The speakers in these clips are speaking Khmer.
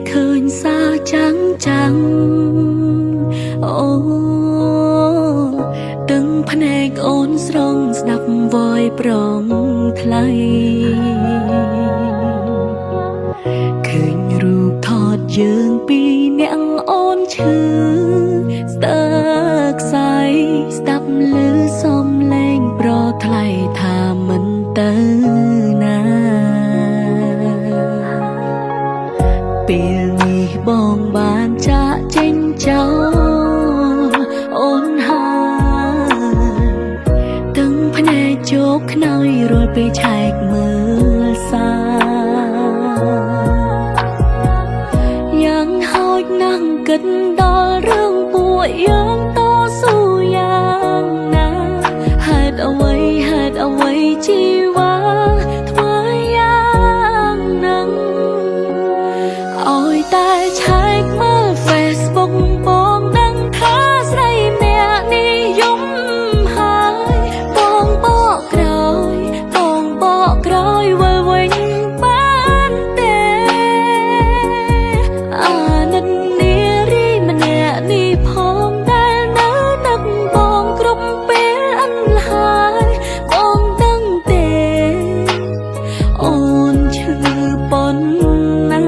ឃើញសារចាំងអូទាំងភ្នែកអូនស្រងស្ដាប់វយប្រងថ្លៃឃើញរូបថតយើងពីរនាក់អូនឈឺស្ទើរខ្សែស្ដាប់ឮសំឡេងប្រថ្លៃថាមិនទៅណាពេលនេះបងបានចាក់ចេញចោលអូនហើយទាំងភ្នែកជោគខ្នើយរាល់ពេលឆែកមើលសារយ៉ាងហោចណាស់គិតដល់រឿងពួកយើងតស៊ូយ៉ាងណាហេតុអ្វីជីវ៉ាធ្វើយ៉ាងហ្នឹងឲ្យតែឆែកមើល Facebook បងដឹងថាស្រីម្នាក់និយមហើយបងបកក្រោយវិលវិញបានទេអាណិតនារីម្នាក់នេះផងដែលនៅនឹកបងគ្រប់ពេលអិនហើយបងដឹងទេអូនឈឺប៉ុណ្ណា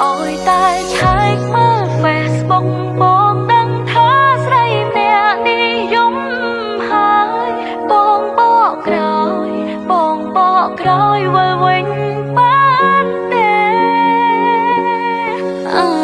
ឲ្យតែឆែកមើល Facebook បងដឹងថាស្រីម្នាក់និយមហើយបងបកក្រោយវិលវិញបានទេអា